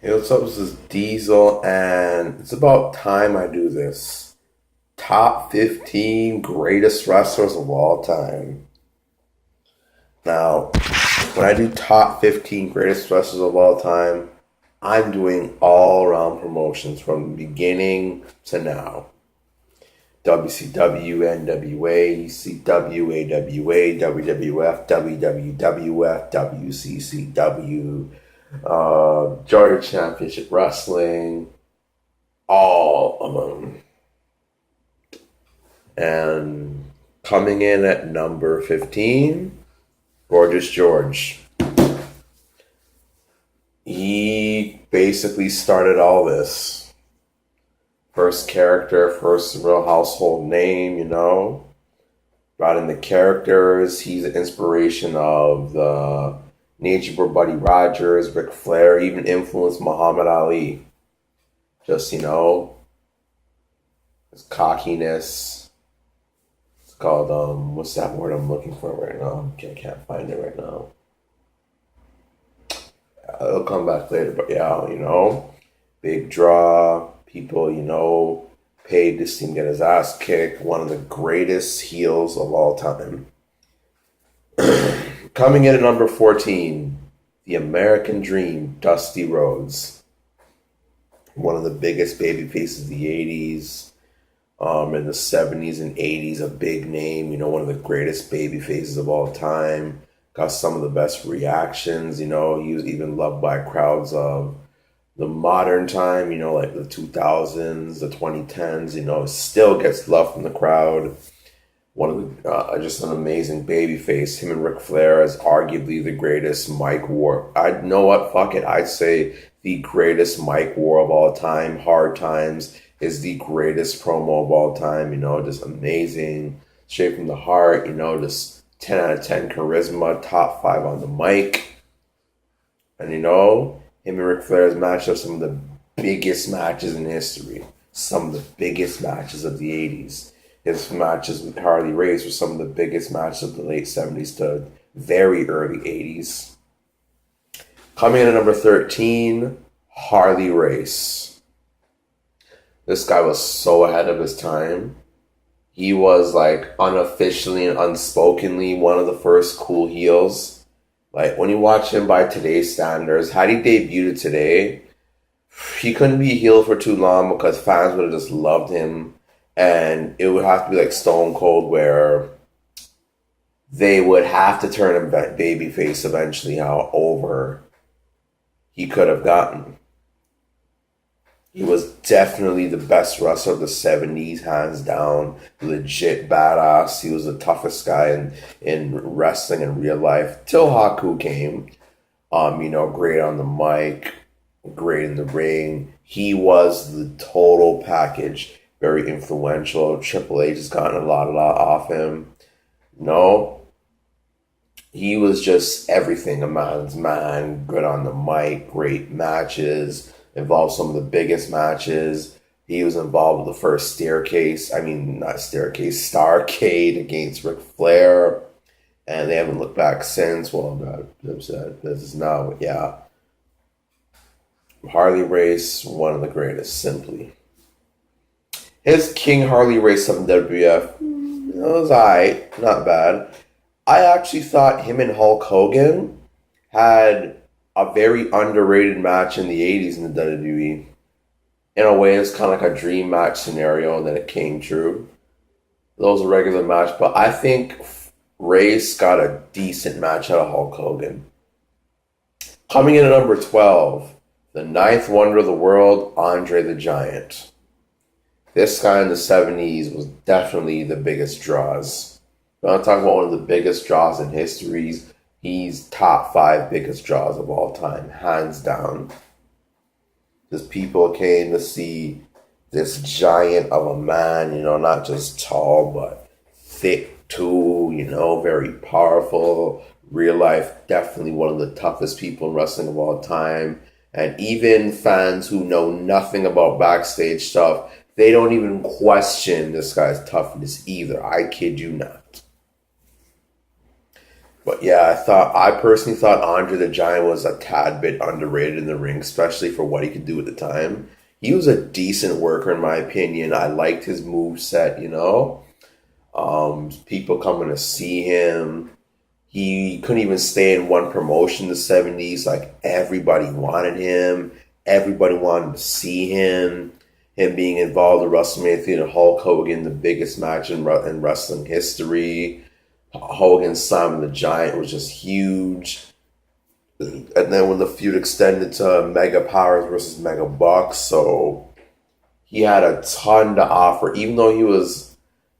Hey, what's up? This is Diesel, and it's about time I do this. Top 15 greatest wrestlers of all time. Now, when I do top 15 greatest wrestlers of all time, I'm doing all around promotions from the beginning to now. WCW, NWA, ECW, AWA, WWF, WWF, WCCW, Georgia Championship Wrestling, all of them. And coming in at number 15, Gorgeous George. He basically started all this. First character, first real household name, Brought in the characters. He's an inspiration of the Nature Boy Buddy Rogers, Ric Flair, even influenced Muhammad Ali. Just, his cockiness. It's called, what's that word I'm looking for right now? I can't find it right now. It'll come back later, but yeah, big draw. People, paid to see him get his ass kicked. One of the greatest heels of all time. Coming in at number 14, the American Dream, Dusty Rhodes. One of the biggest baby faces of the 80s. In the 70s and 80s, a big name, one of the greatest baby faces of all time. Got some of the best reactions, he was even loved by crowds of the modern time, like the 2000s, the 2010s, still gets love from the crowd. One of the, just an amazing baby face. Him and Ric Flair is arguably the greatest mic war. I know what, fuck it. I'd say the greatest mic war of all time. Hard Times is the greatest promo of all time, just amazing. Straight from the heart, just 10 out of 10 charisma, top 5 on the mic. And him and Ric Flair's match are some of the biggest matches in history. Some of the biggest matches of the 80s. His matches with Harley Race were some of the biggest matches of the late 70s to very early 80s. Coming in at number 13, Harley Race. This guy was so ahead of his time. He was like unofficially and unspokenly one of the first cool heels. Like when you watch him by today's standards, had he debuted today, he couldn't be a heel for too long because fans would have just loved him. And it would have to be like Stone Cold where they would have to turn him babyface eventually, how over he could have gotten. He was definitely the best wrestler of the 70s, hands down. Legit badass. He was the toughest guy in wrestling in real life. Till Haku came. Great on the mic, great in the ring. He was the total package. Very influential. Triple H has gotten a lot off him. He was just everything. A man's man. Good on the mic. Great matches. Involved some of the biggest matches. He was involved with the first Starrcade against Ric Flair. And they haven't looked back since. Well, this is now, yeah. Harley Race, one of the greatest, simply. His King Harley Race of WWF, it was alright, not bad. I actually thought him and Hulk Hogan had a very underrated match in the 80s in the WWE. In a way, it's kind of like a dream match scenario, and then it came true. That was a regular match, but I think Race got a decent match out of Hulk Hogan. Coming in at number 12, the ninth wonder of the world, Andre the Giant. This guy in the 70s was definitely the biggest draws. When I'm talking about one of the biggest draws in history, he's top 5 biggest draws of all time, hands down. Because people came to see this giant of a man, not just tall, but thick too, very powerful. Real life, definitely one of the toughest people in wrestling of all time. And even fans who know nothing about backstage stuff, they don't even question this guy's toughness either. I kid you not. But yeah, I personally thought Andre the Giant was a tad bit underrated in the ring, especially for what he could do at the time. He was a decent worker, in my opinion. I liked his move set, you know. People coming to see him. He couldn't even stay in one promotion in the 70s. Like, everybody wanted him. Everybody wanted to see him. Him being involved in WrestleMania and Hulk Hogan, the biggest match in wrestling history. Hogan Simon the Giant was just huge. And then when the feud extended to Mega Powers versus Mega Bucks, so he had a ton to offer. Even though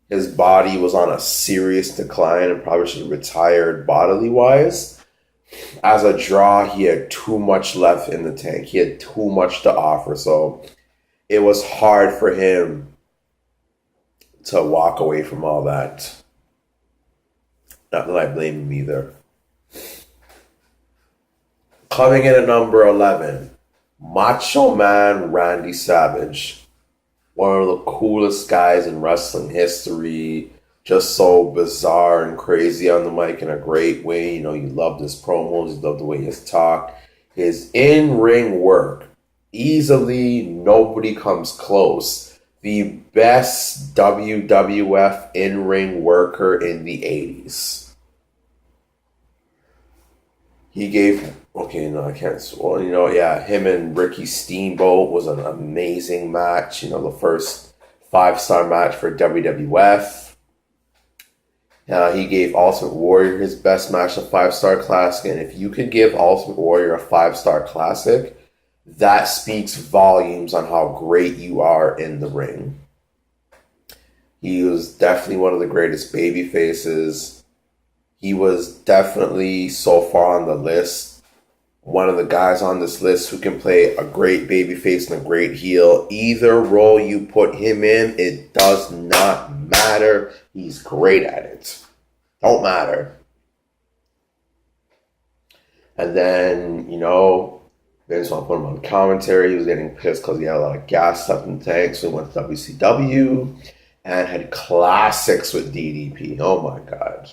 his body was on a serious decline and probably should have retired bodily wise, as a draw, he had too much left in the tank. He had too much to offer, so it was hard for him to walk away from all that. Not that I blame him either. Coming in at number 11, Macho Man Randy Savage. One of the coolest guys in wrestling history. Just so bizarre and crazy on the mic in a great way. You know, you loved his promos, you loved the way he talked. His in-ring work, easily nobody comes close. The best WWF in-ring worker in the 80s. He gave, okay, no, I can't, well, you know, yeah, him and Ricky Steamboat was an amazing match. You know, the first 5-star match for WWF. He gave Ultimate Warrior his best match, a 5-star classic. And if you could give Ultimate Warrior a 5-star classic, that speaks volumes on how great you are in the ring. He was definitely one of the greatest baby faces. He was definitely, so far on the list, one of the guys on this list who can play a great babyface and a great heel. Either role you put him in, it does not matter. He's great at it. Don't matter. And then, you know, Vince wanted to put him on commentary. He was getting pissed because he had a lot of gas left in the tank, so he went to WCW and had classics with DDP. Oh my God.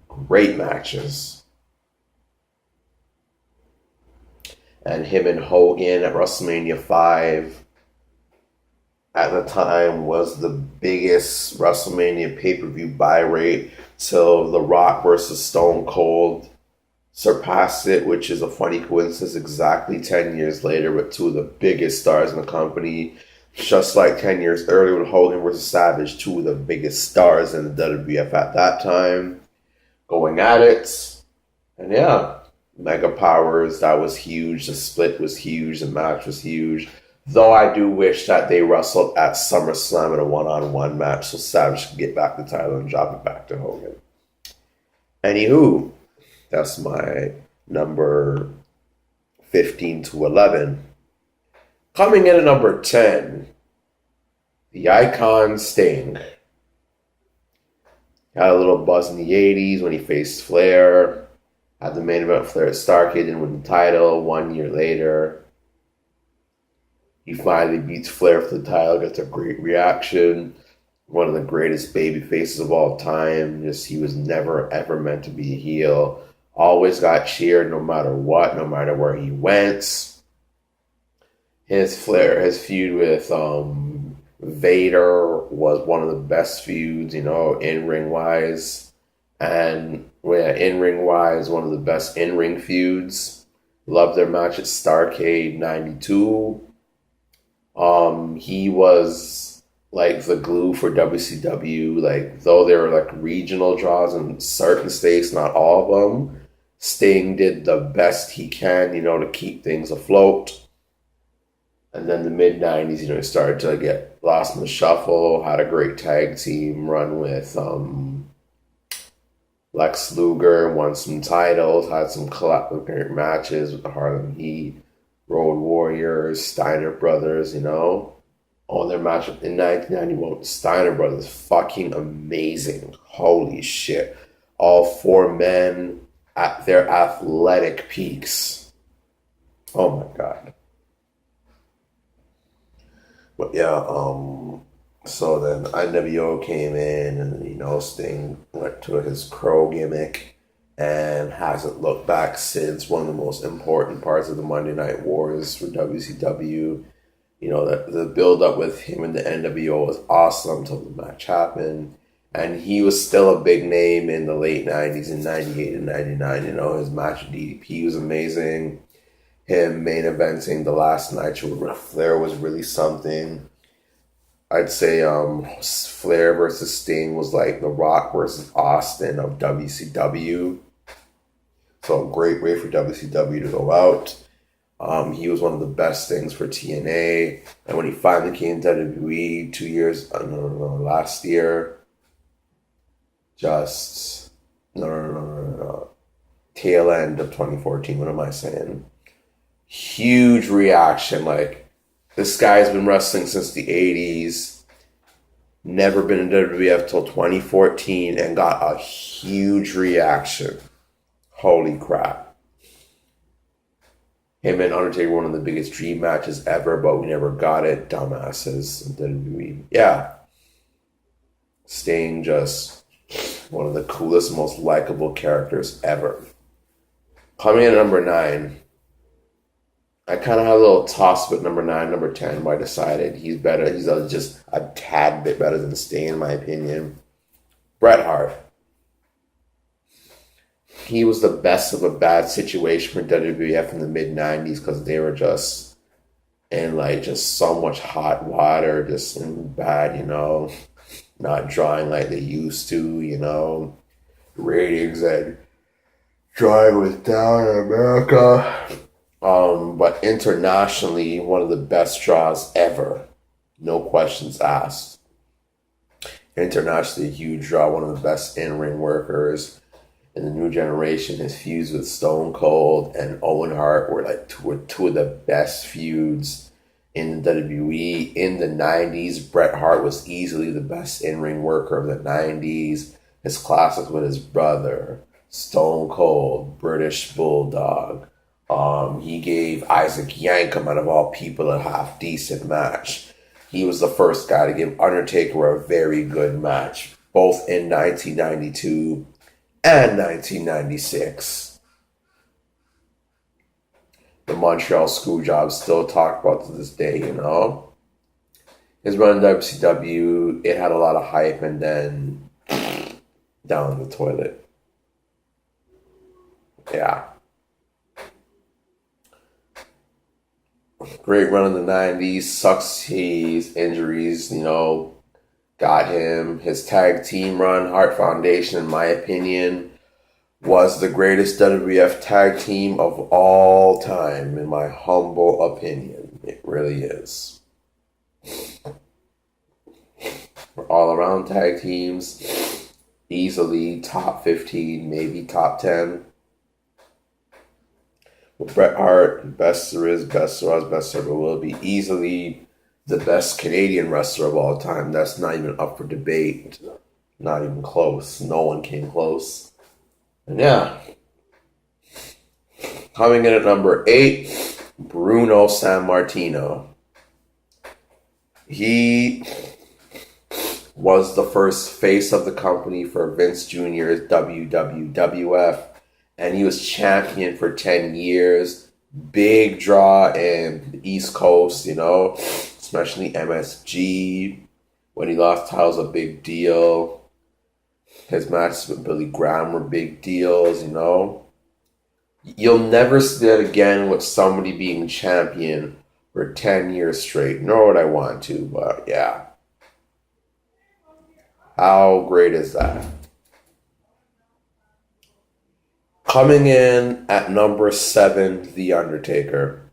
Great matches. And him and Hogan at WrestleMania 5 at the time was the biggest WrestleMania pay-per-view buy rate till The Rock versus Stone Cold surpassed it, which is a funny coincidence. Exactly 10 years later with two of the biggest stars in the company. Just like 10 years earlier with Hogan versus Savage, two of the biggest stars in the WWF at that time, going at it. And yeah, Mega Powers, that was huge. The split was huge. The match was huge. Though I do wish that they wrestled at SummerSlam in a one-on-one match so Savage could get back the title and drop it back to Hogan. Anywho, that's my number 15 to 11. Coming in at number 10, the Icon Sting. Had a little buzz in the 80s when he faced Flair. Had the main event Flair at Starrcade, didn't win the title. 1 year later, he finally beats Flair for the title, gets a great reaction. One of the greatest baby faces of all time. Just, he was never ever meant to be a heel. Always got cheered no matter what, no matter where he went. His feud with Vader was one of the best feuds, you know, in-ring wise. And in-ring wise, one of the best in-ring feuds. Loved their match at Starrcade 92. He was like the glue for WCW. Like, though there were like regional draws in certain states, not all of them, Sting did the best he can, you know, to keep things afloat. And then the mid-90s, you know, he started to get lost in the shuffle, had a great tag team run with Lex Luger, won some titles, had some great matches with the Harlem Heat, Road Warriors, Steiner Brothers, you know. Oh, their match in 1991 with Steiner Brothers, fucking amazing. Holy shit. All four men at their athletic peaks. Oh my God. But yeah, so then NWO came in and, you know, Sting went to his Crow gimmick and hasn't looked back since. One of the most important parts of the Monday Night Wars for WCW. You know, the build up with him and the NWO was awesome until the match happened. And he was still a big name in the late 90s in 98 and 99. You know, his match with DDP was amazing. Him main eventing the last Nitro with Ric Flair was really something. I'd say Flair versus Sting was like The Rock versus Austin of WCW. So a great way for WCW to go out. He was one of the best things for TNA. And when he finally came to WWE last year, tail end of 2014, what am I saying? Huge reaction. Like, this guy's been wrestling since the 80s, never been in WWF till 2014, and got a huge reaction. Holy crap. Him and Undertaker were one of the biggest dream matches ever, but we never got it. Dumbasses in WWE. Yeah. Sting, just one of the coolest, most likable characters ever. Coming in at number 9. I kind of had a little toss with number 9, number 10, but I decided he's better. He's just a tad bit better than Sting, in my opinion. Bret Hart. He was the best of a bad situation for WWF in the mid-90s because they were just in just so much hot water, just in bad, not drawing like they used to, ratings and drawing was down in America. But internationally, one of the best draws ever. No questions asked. Internationally, a huge draw, one of the best in-ring workers in the new generation. His feuds with Stone Cold and Owen Hart were two of the best feuds in the WWE. In the 90s, Bret Hart was easily the best in-ring worker of the 90s. His classics with his brother, Stone Cold, British Bulldog. He gave Isaac Yankem, out of all people, a half-decent match. He was the first guy to give Undertaker a very good match, both in 1992 and 1996. The Montreal Screwjob still talked about to this day, His run in WCW, it had a lot of hype, and then down the toilet. Yeah. Great run in the 90s. Sucks his injuries, got him. His tag team run, Hart Foundation, in my opinion, was the greatest WWF tag team of all time, in my humble opinion. It really is. For all-around tag teams, easily top 15, maybe top 10. With Bret Hart, best there is, best there was, best there ever will be. Easily the best Canadian wrestler of all time. That's not even up for debate. Not even close. No one came close. And yeah. Coming in at number 8, Bruno Sammartino. He was the first face of the company for Vince Jr.'s WWF. And he was champion for 10 years. Big draw in the East Coast, especially MSG. When he lost titles, a big deal. His matches with Billy Graham were big deals, You'll never see that again with somebody being champion for 10 years straight. Nor would I want to, but yeah. How great is that? Coming in at number 7, The Undertaker.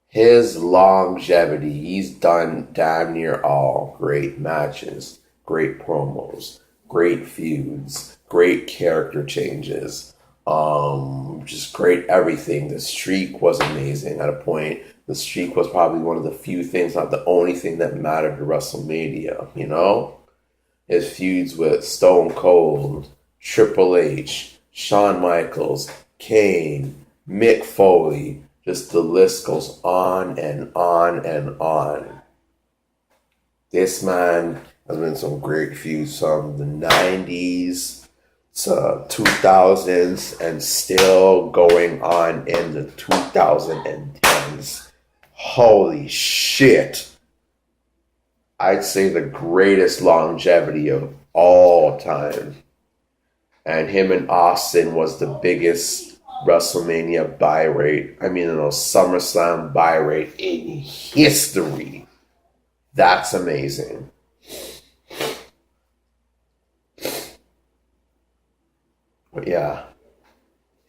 His longevity, he's done damn near all. Great matches, great promos, great feuds, great character changes, just great everything. The streak was amazing. At a point, the streak was probably one of the few things, not the only thing that mattered to WrestleMania, His feuds with Stone Cold, Triple H, Shawn Michaels, Kane, Mick Foley, just the list goes on and on and on. This man has been some great feuds from the 90s 2000s and still going on in the 2010s. Holy shit. I'd say the greatest longevity of all time. And him and Austin was the biggest WrestleMania buy rate. SummerSlam buy rate in history. That's amazing. But yeah,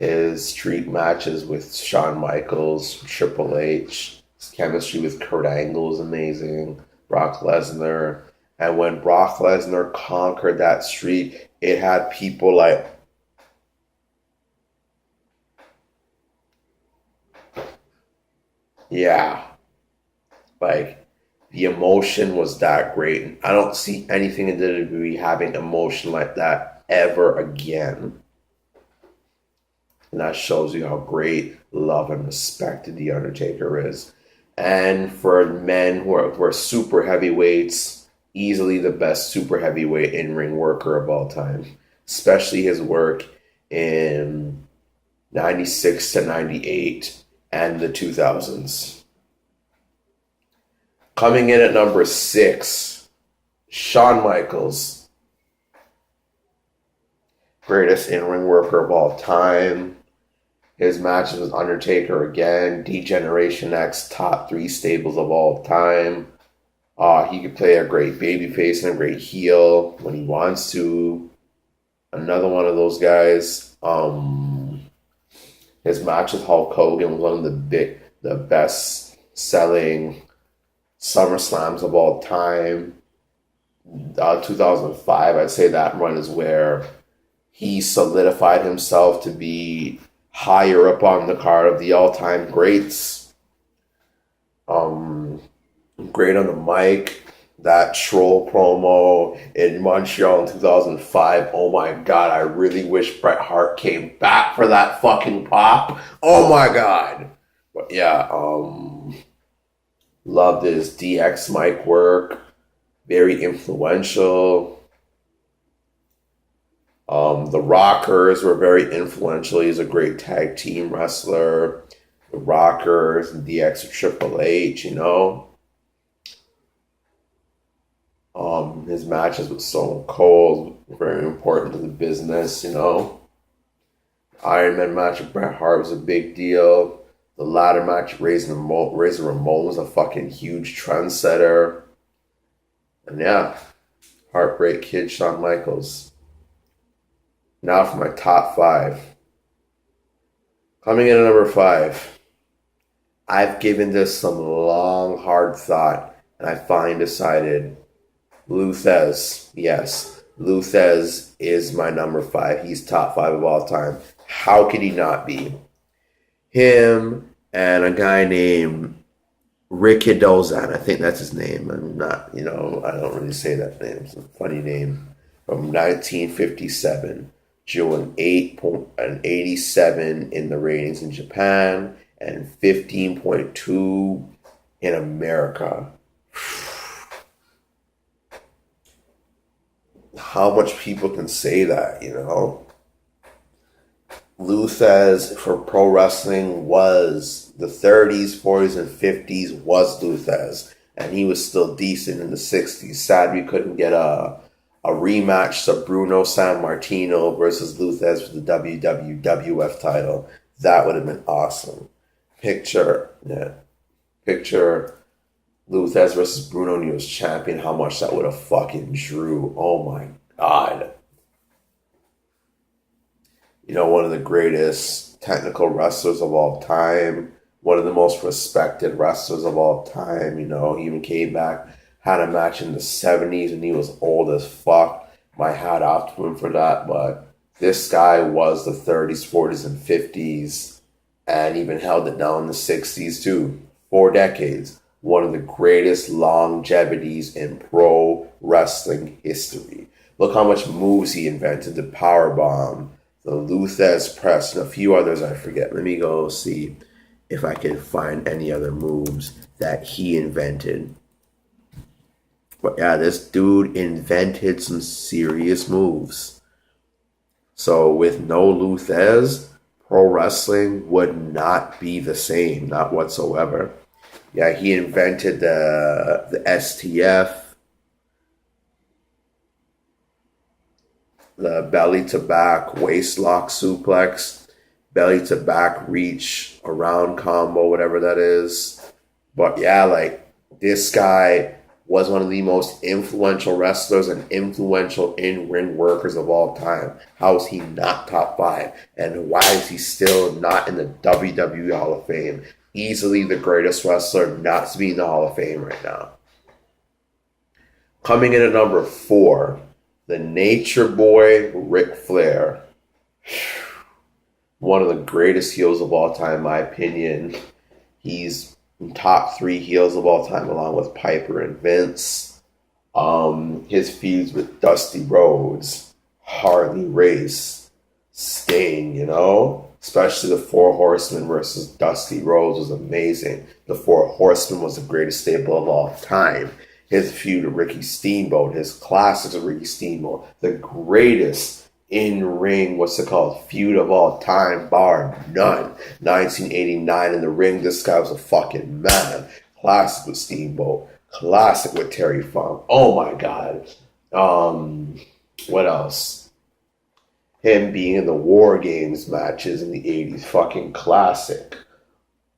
his street matches with Shawn Michaels, Triple H, his chemistry with Kurt Angle is amazing. Brock Lesnar. And when Brock Lesnar conquered that streak, it had people like, yeah, like the emotion was that great. And I don't see anything in WWE having emotion like that ever again. And that shows you how great, love, and respected The Undertaker is. And for men who are super heavyweights, easily the best super heavyweight in-ring worker of all time. Especially his work in 96 to 98 and the 2000s. Coming in at number 6, Shawn Michaels. Greatest in-ring worker of all time. His matches with Undertaker again, D-Generation X, top 3 stables of all time. He could play a great babyface and a great heel when he wants to. Another one of those guys. His match with Hulk Hogan was one of the best selling SummerSlams of all time. 2005, I'd say that run is where he solidified himself to be higher up on the card of the all-time greats. Great on the mic. That troll promo in Montreal in 2005. Oh my God, I really wish Bret Hart came back for that fucking pop. Oh my God. But yeah, loved his DX mic work. Very influential. The Rockers were very influential. He's a great tag team wrestler. The Rockers and DX with Triple H, His matches with Stone Cold were very important to the business, Iron Man match with Bret Hart was a big deal. The ladder match, Razor Ramon was a fucking huge trendsetter. And yeah, Heartbreak Kid Shawn Michaels. Now for my top 5. Coming in at number 5. I've given this some long, hard thought, and I finally decided Lou Thesz. Yes, Lou Thesz is my number 5. He's top 5 of all time. How could he not be? Him and a guy named Ricky Dozan. I think that's his name. I'm not, I don't really say that name. It's a funny name. From 1957. Doing 87 in the ratings in Japan and 15.2 in America. How much people can say that, Lou Thesz for pro wrestling was the 30s, 40s, and 50s was Lou Thesz. And he was still decent in the 60s. Sad we couldn't get a rematch to Bruno Sammartino versus Lou Thesz for the WWF title. That would have been awesome. Picture Lou Thesz versus Bruno when he was champion, how much that would have fucking drew. Oh my God. One of the greatest technical wrestlers of all time. One of the most respected wrestlers of all time. He even came back, had a match in the 70s and he was old as fuck. My hat off to him for that. But this guy was the 30s, 40s, and 50s and even held it down in the 60s too. 4 decades. One of the greatest longevities in pro wrestling history. Look how much moves he invented. The powerbomb, the Lou Thesz press, and a few others I forget. Let me go see if I can find any other moves that he invented. But yeah, this dude invented some serious moves. So with no Luthez, pro wrestling would not be the same, not whatsoever. Yeah, he invented the STF, the belly to back waist lock suplex, belly to back reach around combo, whatever that is. But yeah, like this guy was one of the most influential wrestlers and influential in-ring workers of all time. How is he not top 5? And why is he still not in the WWE Hall of Fame? Easily the greatest wrestler not to be in the Hall of Fame right now. Coming in at number 4, the Nature Boy, Ric Flair. One of the greatest heels of all time, in my opinion. He's top 3 heels of all time, along with Piper and Vince. His feuds with Dusty Rhodes, Harley Race, Sting, especially the Four Horsemen versus Dusty Rhodes was amazing. The Four Horsemen was the greatest stable of all time. His feud with Ricky Steamboat, his classics with Ricky Steamboat, the greatest in-ring, feud of all time, bar none. 1989 in the ring, this guy was a fucking man. Classic with Steamboat, classic with Terry Funk. Oh my God. What else? Him being in the War Games matches in the 80s, fucking classic.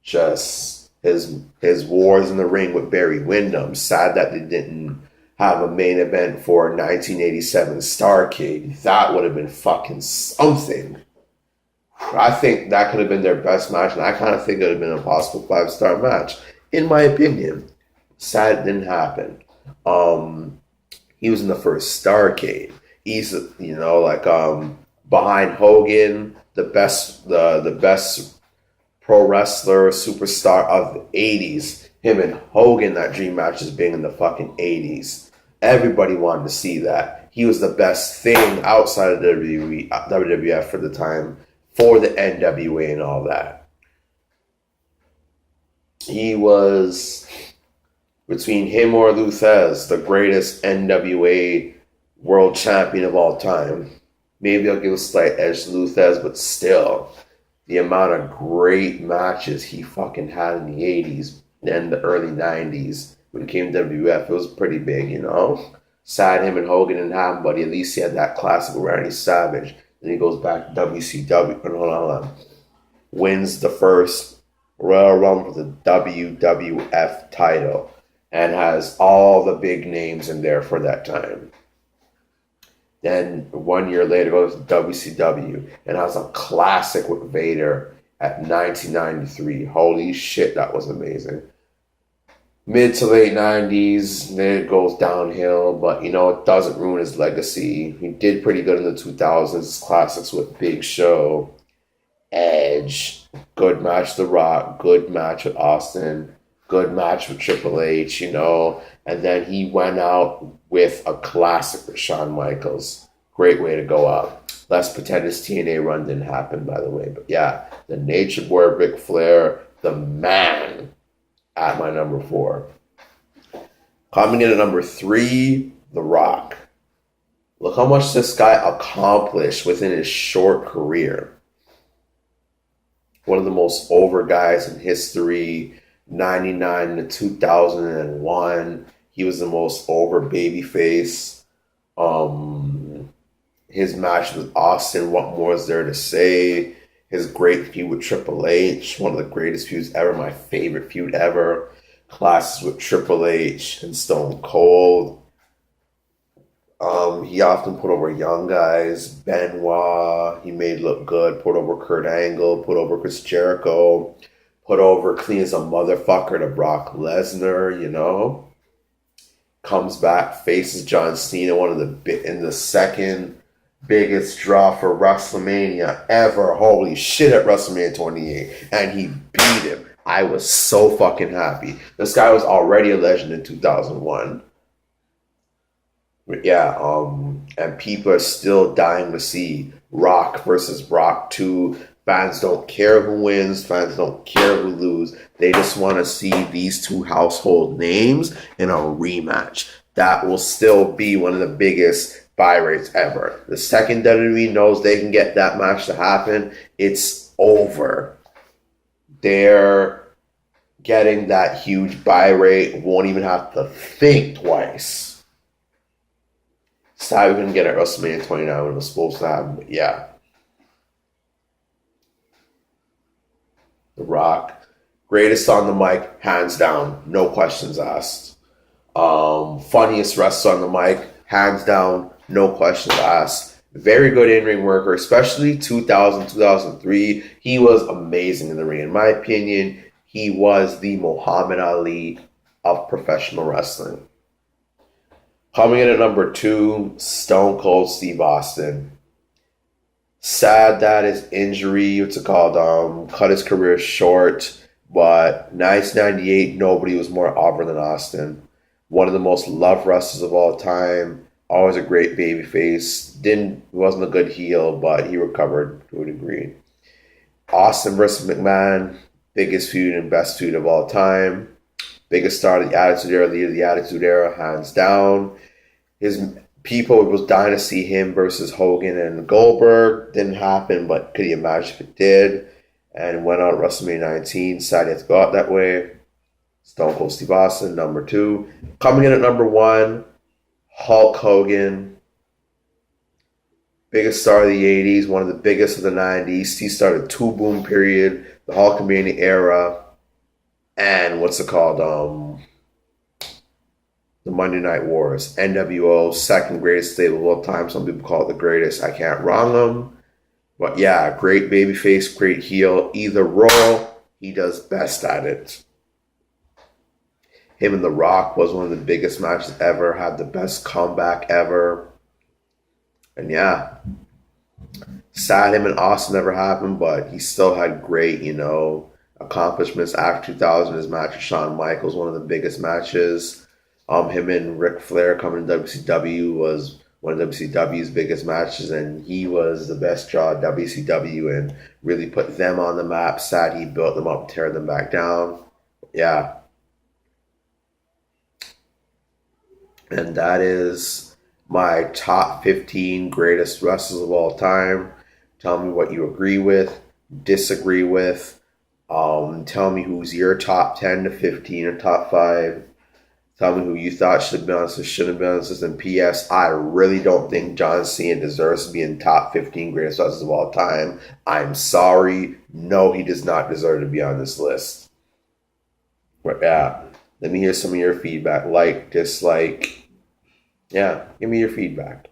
Just his wars in the ring with Barry Windham. Sad that they didn't have a main event for 1987 Starrcade. That would have been fucking something. I think that could have been their best match, and I kind of think it would have been a possible 5-star match, in my opinion. Sad it didn't happen. He was in the first Starrcade. He's, behind Hogan, the best pro wrestler, superstar of the 80s. Him and Hogan, that dream match is being in the fucking 80s. Everybody wanted to see that. He was the best thing outside of WWF for the time, for the NWA and all that. He was, between him or Luthez, the greatest NWA world champion of all time. Maybe I'll give a slight edge to Luthez, but still, the amount of great matches he fucking had in the 80s and the early 90s when it came to WWF, it was pretty big, Sad him and Hogan didn't have him, but at least he had that classic with Randy Savage. Then he goes back to WCW, wins the first Royal Rumble for the WWF title, and has all the big names in there for that time. Then 1 year later goes to WCW and has a classic with Vader at 1993. Holy shit, that was amazing. Mid to late 90s, then it goes downhill, but it doesn't ruin his legacy. He did pretty good in the 2000s, classics with Big Show, Edge, good match with The Rock, good match with Austin, good match with Triple H, and then he went out with a classic with Shawn Michaels. Great way to go out. Let's pretend his TNA run didn't happen, by the way. But yeah, the Nature Boy, Ric Flair, the man, at my number 4. Coming in at number 3, The Rock. Look how much this guy accomplished within his short career. One of the most over guys in history. 99 to 2001. He was the most over babyface. His match with Austin, what more is there to say? His great feud with Triple H, one of the greatest feuds ever, my favorite feud ever. Classes with Triple H and Stone Cold. He often put over young guys. Benoit, he made look good. Put over Kurt Angle, put over Chris Jericho. Put over clean as a motherfucker to Brock Lesnar, Comes back, faces John Cena, in the second biggest draw for WrestleMania ever. Holy shit, at WrestleMania 28. And he beat him. I was so fucking happy. This guy was already a legend in 2001. But yeah, and people are still dying to see Rock versus Brock 2. Fans don't care who wins. Fans don't care who loses. They just want to see these two household names in a rematch. That will still be one of the biggest buy rates ever. The second WWE knows they can get that match to happen, it's over. They're getting that huge buy rate, won't even have to think twice. Sad we couldn't get at WrestleMania 29 when it was supposed to happen, but yeah. The Rock, greatest on the mic, hands down, no questions asked. Funniest wrestler on the mic, hands down, no questions asked. Very good in-ring worker, especially 2000, 2003. He was amazing in the ring. In my opinion, he was the Muhammad Ali of professional wrestling. Coming in at number 2, Stone Cold Steve Austin. Sad that his injury, cut his career short. But 1998, nobody was more over than Austin. One of the most loved wrestlers of all time. Always a great babyface. Wasn't a good heel, but he recovered to a degree. Austin versus McMahon, biggest feud and best feud of all time. Biggest star of the Attitude Era, leader of the Attitude Era, hands down. His people was dying to see him versus Hogan and Goldberg. Didn't happen, but could you imagine if it did? And went out at WrestleMania 19. Sad he had to go out that way. Stone Cold Steve Austin, number 2. Coming in at number 1, Hulk Hogan. Biggest star of the 80s, one of the biggest of the 90s. He started 2 boom period, the Hulkamania era, and the Monday Night Wars. NWO, second greatest stable of all time. Some people call it the greatest. I can't wrong them. But yeah, great babyface, great heel. Either role, he does best at it. Him and The Rock was one of the biggest matches ever. Had the best comeback ever. And yeah, sad him and Austin never happened, but he still had great, accomplishments after 2000. His match with Shawn Michaels, one of the biggest matches. Him and Ric Flair coming to WCW was one of WCW's biggest matches, and he was the best draw at WCW and really put them on the map. Sad he built them up, tear them back down. Yeah. And that is my top 15 greatest wrestlers of all time. Tell me what you agree with, disagree with. Tell me who's your top 10 to 15 or top 5. Tell me who you thought should have been on this, shouldn't have been on this. And P.S. I really don't think John Cena deserves to be in top 15 greatest wrestlers of all time. I'm sorry. No, he does not deserve to be on this list. But yeah, let me hear some of your feedback. Like, dislike. Yeah, give me your feedback.